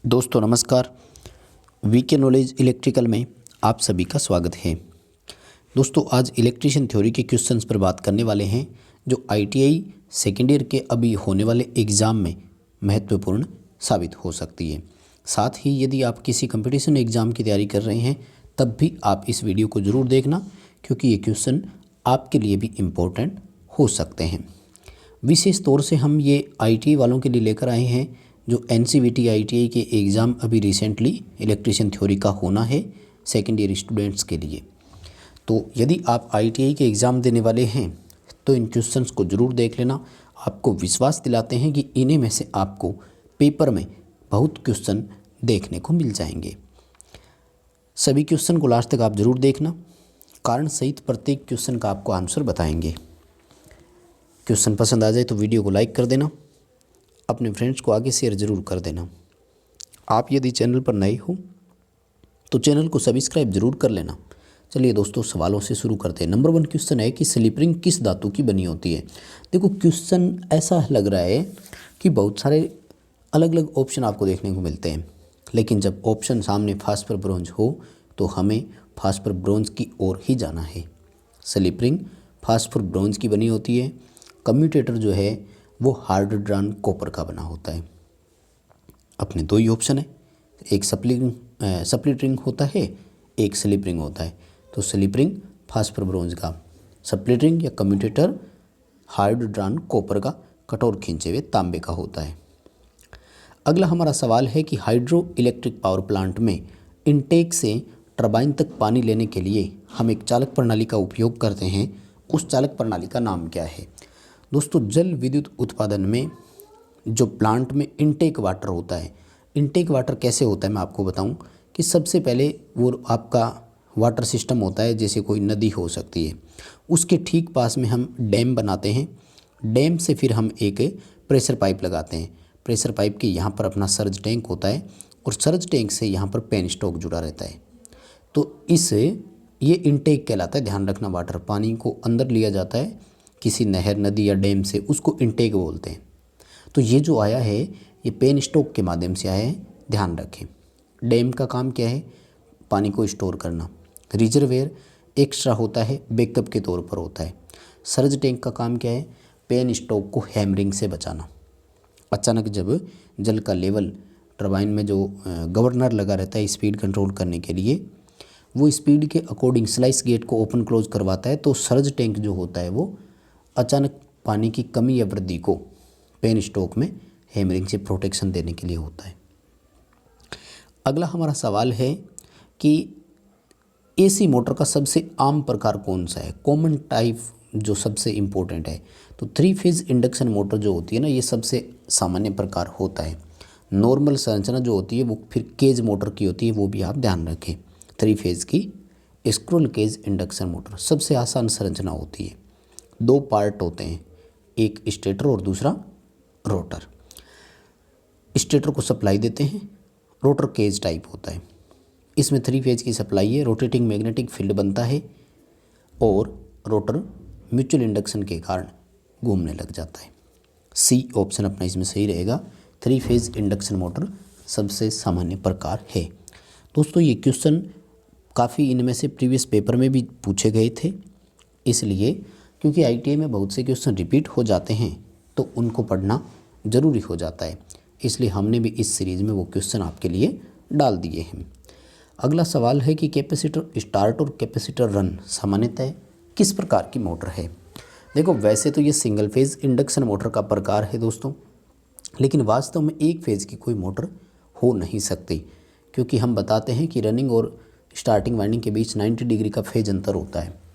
दोस्तों नमस्कार। VK knowledge electrical में आप सभी का स्वागत है। दोस्तों आज इलेक्ट्रिशियन थ्योरी के क्वेश्चंस पर बात करने वाले हैं जो आईटीआई सेकेंड ईयर के अभी होने वाले एग्ज़ाम में महत्वपूर्ण साबित हो सकती है। साथ ही यदि आप किसी कंपटीशन एग्ज़ाम की तैयारी कर रहे हैं तब भी आप इस वीडियो को ज़रूर देखना, क्योंकि ये क्वेश्चन आपके लिए भी इम्पोर्टेंट हो सकते हैं। विशेष तौर से हम ये आईटीआई वालों के लिए लेकर आए हैं जो एनसीवीटी आईटीआई के एग्ज़ाम अभी रिसेंटली इलेक्ट्रिशियन थ्योरी का होना है सेकेंड ईयर स्टूडेंट्स के लिए। तो यदि आप आईटीआई के एग्ज़ाम देने वाले हैं तो इन क्वेश्चंस को ज़रूर देख लेना। आपको विश्वास दिलाते हैं कि इन्हीं में से आपको पेपर में बहुत क्वेश्चन देखने को मिल जाएंगे। सभी क्वेश्चन को लास्ट तक आप ज़रूर देखना, कारण सहित प्रत्येक क्वेश्चन का आपको आंसर बताएंगे। क्वेश्चन पसंद आ जाए तो वीडियो को लाइक कर देना, अपने फ्रेंड्स को आगे शेयर ज़रूर कर देना। आप यदि चैनल पर नए हो तो चैनल को सब्सक्राइब ज़रूर कर लेना। चलिए दोस्तों सवालों से शुरू करते हैं। नंबर 1 क्वेश्चन है कि स्लिप रिंग किस धातु की बनी होती है। देखो क्वेश्चन ऐसा लग रहा है कि बहुत सारे अलग अलग ऑप्शन आपको देखने को मिलते हैं, लेकिन जब ऑप्शन सामने फास्फर ब्रोंज हो तो हमें फास्फर ब्रोंज की ओर ही जाना है। स्लिप रिंग फास्फर ब्रोंज की बनी होती है। कम्यूटेटर जो है वो हार्ड ड्रॉन कॉपर का बना होता है। अपने दो ही ऑप्शन है, एक स्प्लिट रिंग होता है, एक स्लिप रिंग होता है। तो स्लिप रिंग फास्फर ब्रोंज का, स्प्लिट रिंग या कम्यूटेटर हार्ड ड्रॉन कॉपर का, कठोर खींचे हुए तांबे का होता है। अगला हमारा सवाल है कि हाइड्रो इलेक्ट्रिक पावर प्लांट में इनटेक से टरबाइन तक पानी लेने के लिए हम एक चालक प्रणाली का उपयोग करते हैं, उस चालक प्रणाली का नाम क्या है। दोस्तों जल विद्युत उत्पादन में जो प्लांट में इनटेक वाटर होता है, इनटेक वाटर कैसे होता है मैं आपको बताऊं कि सबसे पहले वो आपका वाटर सिस्टम होता है, जैसे कोई नदी हो सकती है, उसके ठीक पास में हम डैम बनाते हैं। डैम से फिर हम एक प्रेशर पाइप लगाते हैं। प्रेशर पाइप के यहाँ पर अपना सर्ज टैंक होता है और सर्ज टैंक से यहाँ पर पेन स्टॉक जुड़ा रहता है। तो ये इनटेक कहलाता है। ध्यान रखना, वाटर पानी को अंदर लिया जाता है किसी नहर नदी या डैम से, उसको इनटेक बोलते हैं। तो ये जो आया है ये पेन स्टॉक के माध्यम से आया है, ध्यान रखें। डैम का काम क्या है, पानी को स्टोर करना। रिजर्वेयर एक्स्ट्रा होता है, बैकअप के तौर पर होता है। सर्ज टैंक का काम क्या है, पेन स्टॉक को हैमरिंग से बचाना। अचानक जब जल का लेवल टरबाइन में जो गवर्नर लगा रहता है स्पीड कंट्रोल करने के लिए, वो स्पीड के अकॉर्डिंग स्लाइस गेट को ओपन क्लोज करवाता है, तो सर्ज टैंक जो होता है वो अचानक पानी की कमी या वृद्धि को पेन स्टॉक में हैमरिंग से प्रोटेक्शन देने के लिए होता है। अगला हमारा सवाल है कि एसी मोटर का सबसे आम प्रकार कौन सा है, कॉमन टाइप जो सबसे इम्पोर्टेंट है। तो 3 फेज इंडक्शन मोटर जो होती है ना, ये सबसे सामान्य प्रकार होता है। नॉर्मल संरचना जो होती है वो फिर केज मोटर की होती है, वो भी आप ध्यान रखें। 3 फेज की स्क्रोल केज इंडक्शन मोटर सबसे आसान संरचना होती है। 2 पार्ट होते हैं, एक स्टेटर और दूसरा रोटर। स्टेटर को सप्लाई देते हैं, रोटर केज टाइप होता है। इसमें 3 फेज की सप्लाई है, रोटेटिंग मैग्नेटिक फील्ड बनता है और रोटर म्यूचुअल इंडक्शन के कारण घूमने लग जाता है। सी ऑप्शन अपना इसमें सही रहेगा। 3 फेज इंडक्शन मोटर सबसे सामान्य प्रकार है। दोस्तों ये क्वेश्चन काफ़ी इनमें से प्रीवियस पेपर में भी पूछे गए थे, इसलिए क्योंकि आईटीआई में बहुत से क्वेश्चन रिपीट हो जाते हैं तो उनको पढ़ना ज़रूरी हो जाता है, इसलिए हमने भी इस सीरीज़ में वो क्वेश्चन आपके लिए डाल दिए हैं। अगला सवाल है कि कैपेसिटर स्टार्ट और कैपेसिटर रन सामान्यतः किस प्रकार की मोटर है। देखो वैसे तो ये सिंगल फेज इंडक्शन मोटर का प्रकार है दोस्तों, लेकिन वास्तव में एक फेज की कोई मोटर हो नहीं सकती, क्योंकि हम बताते हैं कि रनिंग और स्टार्टिंग वाइंडिंग के बीच 90 डिग्री का फेज अंतर होता है।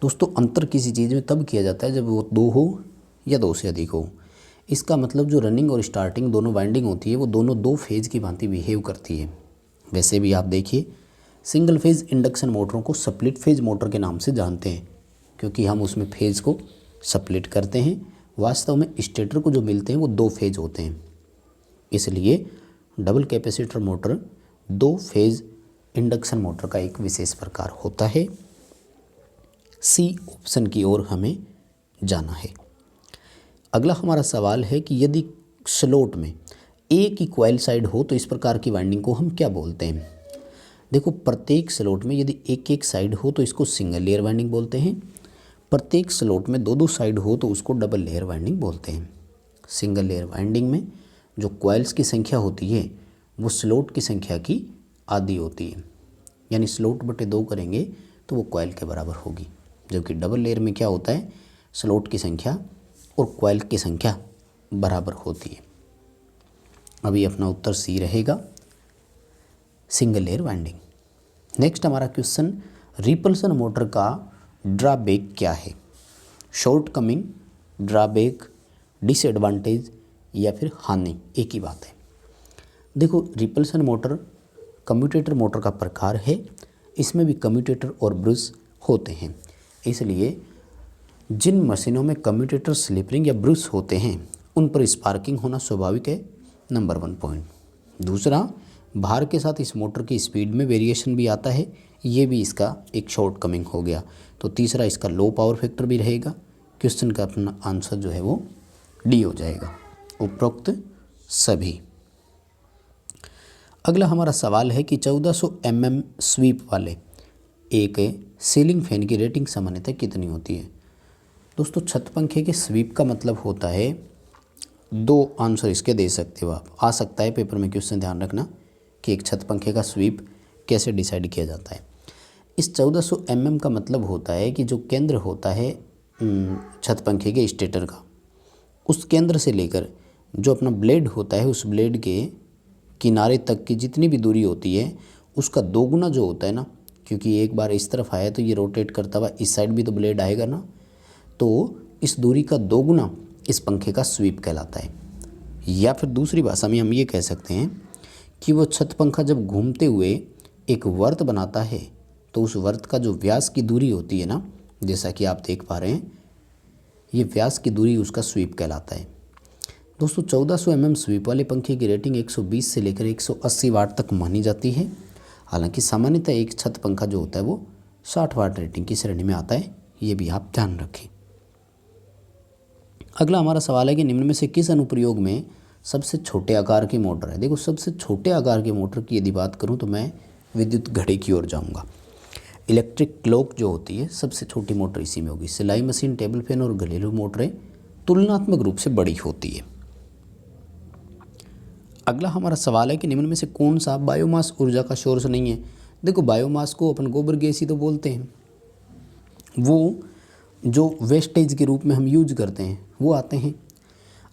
दोस्तों अंतर किसी चीज़ में तब किया जाता है जब वो 2 हो या 2 से अधिक हो। इसका मतलब जो रनिंग और स्टार्टिंग दोनों वाइंडिंग होती है वो दोनों 2 फेज की भांति बिहेव करती है। वैसे भी आप देखिए सिंगल फेज इंडक्शन मोटरों को स्प्लिट फेज मोटर के नाम से जानते हैं, क्योंकि हम उसमें फेज को स्प्लिट करते हैं। वास्तव में स्टेटर को जो मिलते हैं वो 2 फेज होते हैं, इसलिए double capacitor motor 2 phase induction motor का एक विशेष प्रकार होता है। सी ऑप्शन की ओर हमें जाना है। अगला हमारा सवाल है कि यदि स्लॉट में एक ही कॉइल साइड हो तो इस प्रकार की वाइंडिंग को हम क्या बोलते हैं? देखो, प्रत्येक स्लॉट में यदि एक एक साइड हो तो इसको सिंगल लेयर वाइंडिंग बोलते हैं। प्रत्येक स्लॉट में दो दो साइड हो तो उसको डबल लेयर वाइंडिंग बोलते हैं। सिंगल लेयर वाइंडिंग में जो कॉइल्स की संख्या होती है वो स्लॉट की संख्या की आधी होती है, यानी स्लॉट बटे 2 करेंगे तो वो कॉइल के बराबर होगी। जबकि डबल लेयर में क्या होता है, स्लॉट की संख्या और कॉइल की संख्या बराबर होती है। अभी अपना उत्तर सी रहेगा, सिंगल लेयर वाइंडिंग। नेक्स्ट हमारा क्वेश्चन, रिपल्सन मोटर का ड्रॉबैक क्या है? शॉर्ट कमिंग, ड्रॉबैक, डिसएडवांटेज या फिर हानि, एक ही बात है। देखो, रिपल्सन मोटर कम्यूटेटर मोटर का प्रकार है। इसमें भी कम्यूटेटर और ब्रश होते हैं, इसलिए जिन मशीनों में कम्यूटेटर, स्लिप-रिंग या ब्रश होते हैं उन पर स्पार्किंग होना स्वाभाविक है, नंबर 1 पॉइंट। दूसरा, भार के साथ इस मोटर की स्पीड में वेरिएशन भी आता है, ये भी इसका एक शॉर्ट कमिंग हो गया। तो तीसरा, इसका लो पावर फैक्टर भी रहेगा। क्वेश्चन का अपना आंसर जो है वो डी हो जाएगा, उपरोक्त सभी। अगला हमारा सवाल है कि 1400 mm स्वीप वाले एक सीलिंग फैन की रेटिंग सामान्यतः कितनी होती है? दोस्तों, छत पंखे के स्वीप का मतलब होता है, 2 आंसर इसके दे सकते हो आप, आ सकता है पेपर में क्वेश्चन, ध्यान रखना कि एक छत पंखे का स्वीप कैसे डिसाइड किया जाता है। इस 1400 mm का मतलब होता है कि जो केंद्र होता है छत पंखे के स्टेटर का, उस केंद्र से लेकर जो अपना ब्लेड होता है उस ब्लेड के किनारे तक की जितनी भी दूरी होती है उसका दोगुना जो होता है ना, क्योंकि एक बार इस तरफ आया तो ये रोटेट करता हुआ इस साइड भी तो ब्लेड आएगा ना, तो इस दूरी का दोगुना इस पंखे का स्वीप कहलाता है। या फिर दूसरी भाषा में हम ये कह सकते हैं कि वो छत पंखा जब घूमते हुए एक वर्त बनाता है तो उस वर्त का जो व्यास की दूरी होती है ना, जैसा कि आप देख पा रहे हैं, ये व्यास की दूरी उसका स्वीप कहलाता है। दोस्तों, 1400 mm स्वीप वाले पंखे की रेटिंग 120 से लेकर 180 वाट तक मानी जाती है। हालांकि सामान्यतः एक छत पंखा जो होता है वो 60 वाट रेटिंग की श्रेणी में आता है, ये भी आप ध्यान रखें। अगला हमारा सवाल है कि निम्न में से किस अनुप्रयोग में सबसे छोटे आकार की मोटर है? देखो, सबसे छोटे आकार की मोटर की यदि बात करूं तो मैं विद्युत घड़ी की ओर जाऊंगा। इलेक्ट्रिक क्लॉक जो होती है सबसे छोटी मोटर इसी में होगी। सिलाई मशीन, टेबल फैन और घरेलू मोटरें तुलनात्मक रूप से बड़ी होती है। अगला हमारा सवाल है कि निम्न में से कौन सा बायोमास ऊर्जा का सोर्स नहीं है? देखो, बायोमास को अपन गोबर गैस ही तो बोलते हैं, वो जो वेस्टेज के रूप में हम यूज करते हैं वो आते हैं।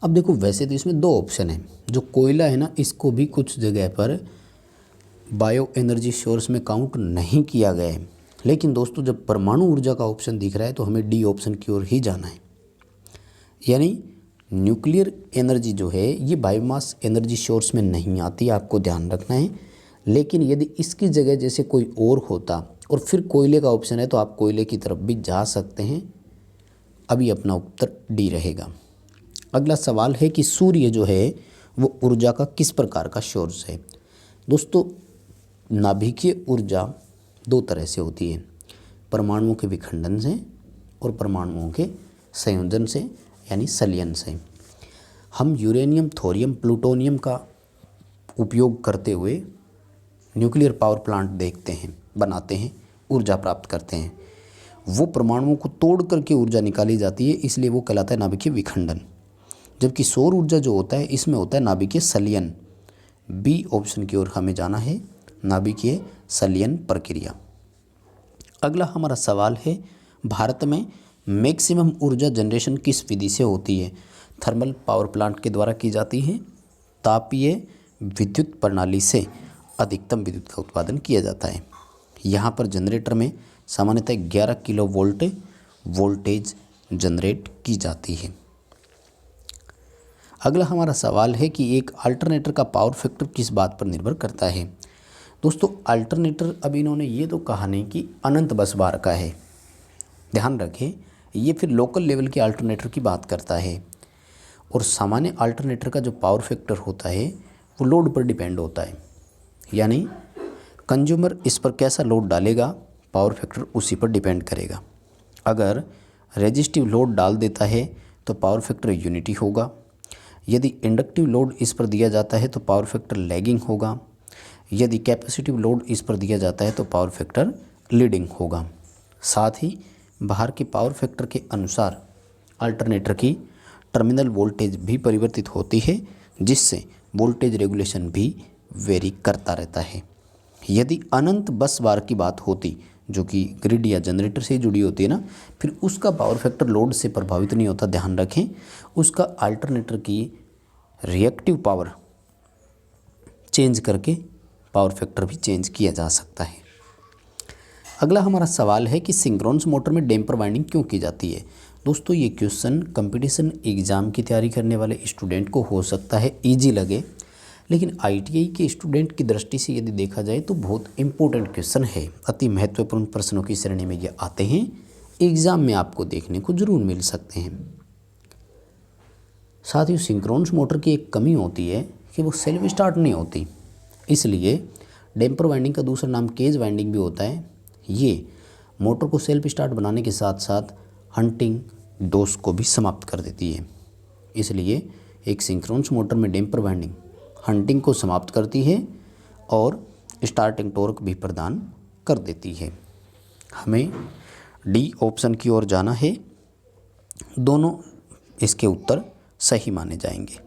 अब देखो, वैसे तो इसमें 2 ऑप्शन हैं। जो कोयला है ना, इसको भी कुछ जगह पर बायो एनर्जी सोर्स में काउंट नहीं किया गया है, लेकिन दोस्तों जब परमाणु ऊर्जा का ऑप्शन दिख रहा है तो हमें डी ऑप्शन की ओर ही जाना है। यानी न्यूक्लियर एनर्जी जो है ये बायोमास एनर्जी सोर्स में नहीं आती, आपको ध्यान रखना है। लेकिन यदि इसकी जगह जैसे कोई और होता और फिर कोयले का ऑप्शन है तो आप कोयले की तरफ भी जा सकते हैं। अभी अपना उत्तर डी रहेगा। अगला सवाल है कि सूर्य जो है वो ऊर्जा का किस प्रकार का सोर्स है? दोस्तों, नाभिकीय ऊर्जा 2 तरह से होती है, परमाणुओं के विखंडन से और परमाणुओं के संयोजन से, यानी संलयन से। हम यूरेनियम, थोरियम, प्लूटोनियम का उपयोग करते हुए न्यूक्लियर पावर प्लांट देखते हैं, बनाते हैं, ऊर्जा प्राप्त करते हैं। वो परमाणुओं को तोड़ करके ऊर्जा निकाली जाती है, इसलिए वो कहलाता है नाभिकीय विखंडन। जबकि सौर ऊर्जा जो होता है इसमें होता है नाभिकीय संलयन। बी ऑप्शन की ओर हमें जाना है, नाभिकीय संलयन प्रक्रिया। अगला हमारा सवाल है, भारत में मैक्सिमम ऊर्जा जनरेशन किस विधि से होती है? थर्मल पावर प्लांट के द्वारा की जाती है, तापीय विद्युत प्रणाली से अधिकतम विद्युत का उत्पादन किया जाता है। यहाँ पर जनरेटर में सामान्यतः 11 किलो वोल्ट वोल्टेज जनरेट की जाती है। अगला हमारा सवाल है कि एक अल्टरनेटर का पावर फैक्टर किस बात पर निर्भर करता है? दोस्तों, अल्टरनेटर, अब इन्होंने ये तो कहा नहीं कि अनंत बस बार का है, ध्यान रखें, ये फिर लोकल लेवल के अल्टरनेटर की बात करता है। और सामान्य अल्टरनेटर का जो पावर फैक्टर होता है वो लोड पर डिपेंड होता है, यानी कंज्यूमर इस पर कैसा लोड डालेगा पावर फैक्टर उसी पर डिपेंड करेगा। अगर रेजिस्टिव लोड डाल देता है तो पावर फैक्टर यूनिटी होगा, यदि इंडक्टिव लोड इस पर दिया जाता है तो पावर फैक्टर लैगिंग होगा, यदि कैपेसिटिव लोड इस पर दिया जाता है तो पावर फैक्टर लीडिंग होगा। साथ ही बाहर के पावर फैक्टर के अनुसार अल्टरनेटर की टर्मिनल वोल्टेज भी परिवर्तित होती है, जिससे वोल्टेज रेगुलेशन भी वेरी करता रहता है। यदि अनंत बस बार की बात होती, जो कि ग्रिड या जनरेटर से जुड़ी होती है ना, फिर उसका पावर फैक्टर लोड से प्रभावित नहीं होता। ध्यान रखें, उसका अल्टरनेटर की रिएक्टिव पावर चेंज करके पावर फैक्टर भी चेंज किया जा सकता है। अगला हमारा सवाल है कि सिंक्रोनस मोटर में डैम्पर वाइंडिंग क्यों की जाती है। दोस्तों ये क्वेश्चन कंपटीशन एग्ज़ाम की तैयारी करने वाले स्टूडेंट को हो सकता है ईजी लगे, लेकिन आईटीआई के स्टूडेंट की दृष्टि से यदि देखा जाए तो बहुत इंपॉर्टेंट क्वेश्चन है। अति महत्वपूर्ण प्रश्नों की श्रेणी में ये आते हैं, एग्ज़ाम में आपको देखने को ज़रूर मिल सकते हैं। साथ ही सिंक्रोनस मोटर की एक कमी होती है कि वो सेल्फ स्टार्ट नहीं होती, इसलिए डैम्पर वाइंडिंग का दूसरा नाम केज वाइंडिंग भी होता है। ये मोटर को सेल्फ स्टार्ट बनाने के साथ साथ हंटिंग डोज को भी समाप्त कर देती है। इसलिए एक सिंक्रोनस मोटर में डैम्पर वाइंडिंग हंटिंग को समाप्त करती है और स्टार्टिंग टॉर्क भी प्रदान कर देती है। हमें डी ऑप्शन की ओर जाना है, दोनों इसके उत्तर सही माने जाएंगे।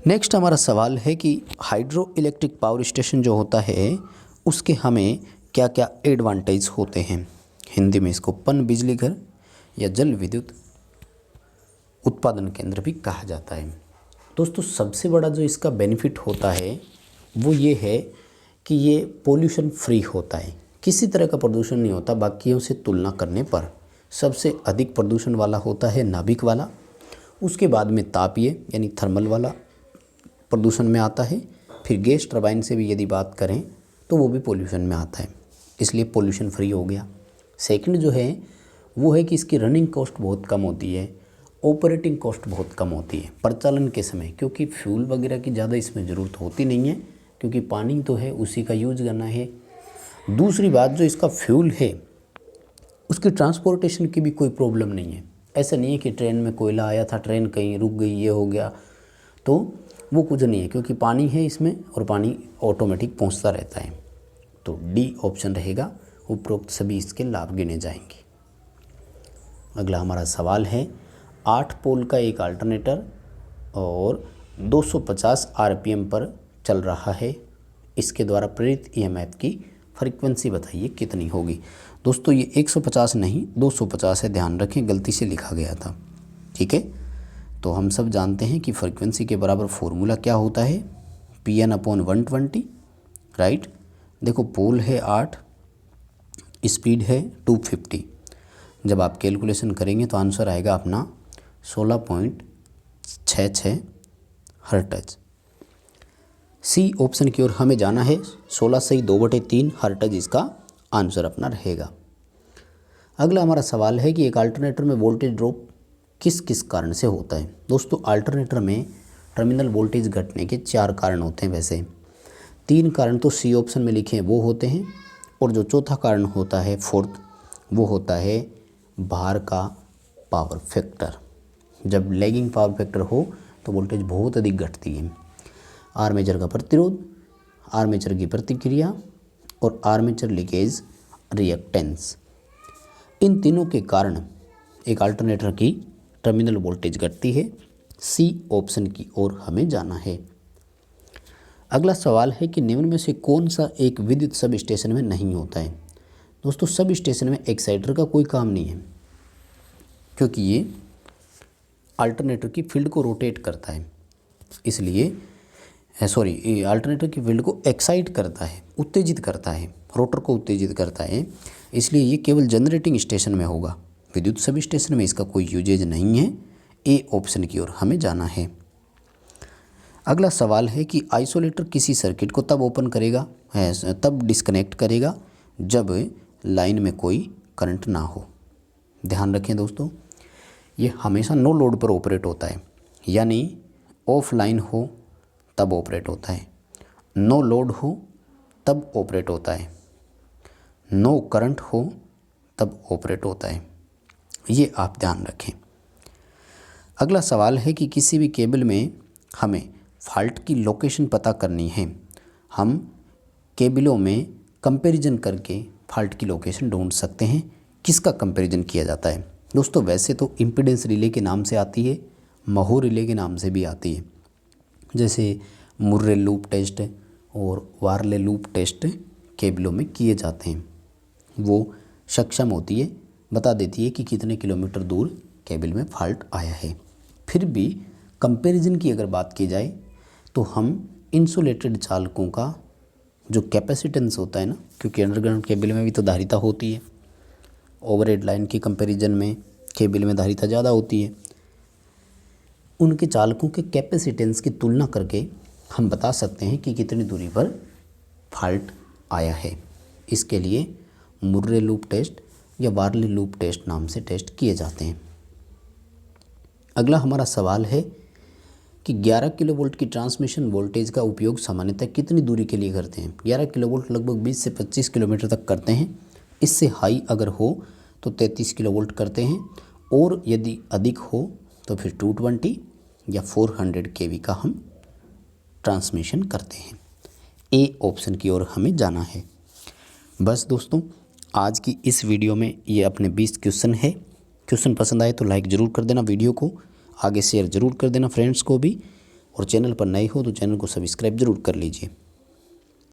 नेक्स्ट हमारा सवाल है कि हाइड्रो इलेक्ट्रिक पावर स्टेशन जो होता है उसके हमें क्या क्या एडवांटेज होते हैं। हिंदी में इसको पन बिजली घर या जल विद्युत उत्पादन केंद्र भी कहा जाता है। दोस्तों सबसे बड़ा जो इसका बेनिफिट होता है वो ये है कि ये पोल्यूशन फ्री होता है, किसी तरह का प्रदूषण नहीं होता। बाकियों से तुलना करने पर सबसे अधिक प्रदूषण वाला होता है नाभिक वाला, उसके बाद में तापीय यानी थर्मल वाला प्रदूषण में आता है, फिर गैस टरबाइन से भी यदि बात करें तो वो भी पोल्यूशन में आता है, इसलिए पोल्यूशन फ्री हो गया। सेकंड जो है वो है कि इसकी रनिंग कॉस्ट बहुत कम होती है, ऑपरेटिंग कॉस्ट बहुत कम होती है परिचालन के समय, क्योंकि फ्यूल वगैरह की ज़्यादा इसमें ज़रूरत होती नहीं है, क्योंकि पानी तो है उसी का यूज करना है। दूसरी बात, जो इसका फ्यूल है उसकी ट्रांसपोर्टेशन की भी कोई प्रॉब्लम नहीं है। ऐसा नहीं है कि ट्रेन में कोयला आया था, ट्रेन कहीं रुक गई, ये हो गया, तो वो कुछ नहीं है, क्योंकि पानी है इसमें और पानी ऑटोमेटिक पहुंचता रहता है। तो डी ऑप्शन रहेगा, उपरोक्त सभी इसके लाभ गिने जाएंगे। अगला हमारा सवाल है 8 पोल का एक अल्टरनेटर और 250 आरपीएम पर चल रहा है, इसके द्वारा प्रेरित ईएमएफ की फ्रीक्वेंसी बताइए कितनी होगी। दोस्तों ये 150 नहीं 250 है, ध्यान रखें, गलती से लिखा गया था, ठीक है। तो हम सब जानते हैं कि फ्रीक्वेंसी के बराबर फॉर्मूला क्या होता है, Pn/120, राइट। देखो पोल है 8, स्पीड है 250, जब आप कैलकुलेशन करेंगे तो आंसर आएगा अपना 16.66 हर्ट्ज। सी ऑप्शन की ओर हमें जाना है, 16 सही 2/3 हर्ट्ज इसका आंसर अपना रहेगा। अगला हमारा सवाल है कि एक अल्टरनेटर में वोल्टेज ड्रॉप किस किस कारण से होता है। दोस्तों अल्टरनेटर में टर्मिनल वोल्टेज घटने के 4 कारण होते हैं, वैसे 3 कारण तो सी ऑप्शन में लिखे हैं वो होते हैं, और जो चौथा कारण होता है फोर्थ, वो होता है बाहर का पावर फैक्टर। जब लैगिंग पावर फैक्टर हो तो वोल्टेज बहुत अधिक घटती है। आर्मेचर का प्रतिरोध, आर्मेचर की प्रतिक्रिया और आर्मेचर लीकेज रिएक्टेंस, इन तीनों के कारण एक अल्टरनेटर की टर्मिनल वोल्टेज घटती है। सी ऑप्शन की ओर हमें जाना है। अगला सवाल है कि निम्न में से कौन सा एक विद्युत सब स्टेशन में नहीं होता है। दोस्तों सब स्टेशन में एक्साइटर का कोई काम नहीं है, क्योंकि ये अल्टरनेटर की फील्ड को रोटेट करता है, इसलिए अल्टरनेटर की फील्ड को एक्साइट करता है, उत्तेजित करता है, रोटर को उत्तेजित करता है, इसलिए ये केवल जनरेटिंग स्टेशन में होगा। विद्युत सब स्टेशन में इसका कोई यूजेज नहीं है। ए ऑप्शन की ओर हमें जाना है। अगला सवाल है कि आइसोलेटर किसी सर्किट को तब ओपन करेगा तब डिस्कनेक्ट करेगा जब लाइन में कोई करंट ना हो। ध्यान रखें दोस्तों, ये हमेशा नो लोड पर ऑपरेट होता है, यानी ऑफलाइन हो तब ऑपरेट होता है, नो लोड हो तब ऑपरेट होता है, नो करंट हो तब ऑपरेट होता है, ये आप ध्यान रखें। अगला सवाल है कि किसी भी केबल में हमें फॉल्ट की लोकेशन पता करनी है। हम केबलों में कंपैरिजन करके फॉल्ट की लोकेशन ढूंढ सकते हैं। किसका कंपैरिजन किया जाता है दोस्तों? वैसे तो इम्पीडेंस रिले के नाम से आती है, महू रिले के नाम से भी आती है। जैसे मुर्रे लूप टेस्ट और वारले लूप टेस्ट केबलों में किए जाते हैं। वो सक्षम होती है, बता देती है कि कितने किलोमीटर दूर केबल में फॉल्ट आया है। फिर भी कंपैरिजन की अगर बात की जाए तो हम इंसुलेटेड चालकों का जो कैपेसिटेंस होता है ना, क्योंकि अंडरग्राउंड केबल में भी तो धारिता होती है, ओवरहेड लाइन की कंपैरिजन में केबल में धारिता ज़्यादा होती है, उनके चालकों के कैपेसिटेंस की तुलना करके हम बता सकते हैं कि कितनी दूरी पर फॉल्ट आया है। इसके लिए मुर्रे लूप टेस्ट या वारले लूप टेस्ट नाम से टेस्ट किए जाते हैं। अगला हमारा सवाल है कि 11 किलोवोल्ट की ट्रांसमिशन वोल्टेज का उपयोग सामान्यतः कितनी दूरी के लिए करते हैं? 11 किलोवोल्ट लगभग 20 से 25 किलोमीटर तक करते हैं। इससे हाई अगर हो तो 33 किलोवोल्ट करते हैं, और यदि अधिक हो तो फिर 220 या 400 केवी का हम ट्रांसमिशन करते हैं। ए ऑप्शन की ओर हमें जाना है। बस दोस्तों, आज की इस वीडियो में ये अपने 20 क्वेश्चन है। क्वेश्चन पसंद आए तो लाइक ज़रूर कर देना, वीडियो को आगे शेयर ज़रूर कर देना फ्रेंड्स को भी, और चैनल पर नए हो तो चैनल को सब्सक्राइब ज़रूर कर लीजिए।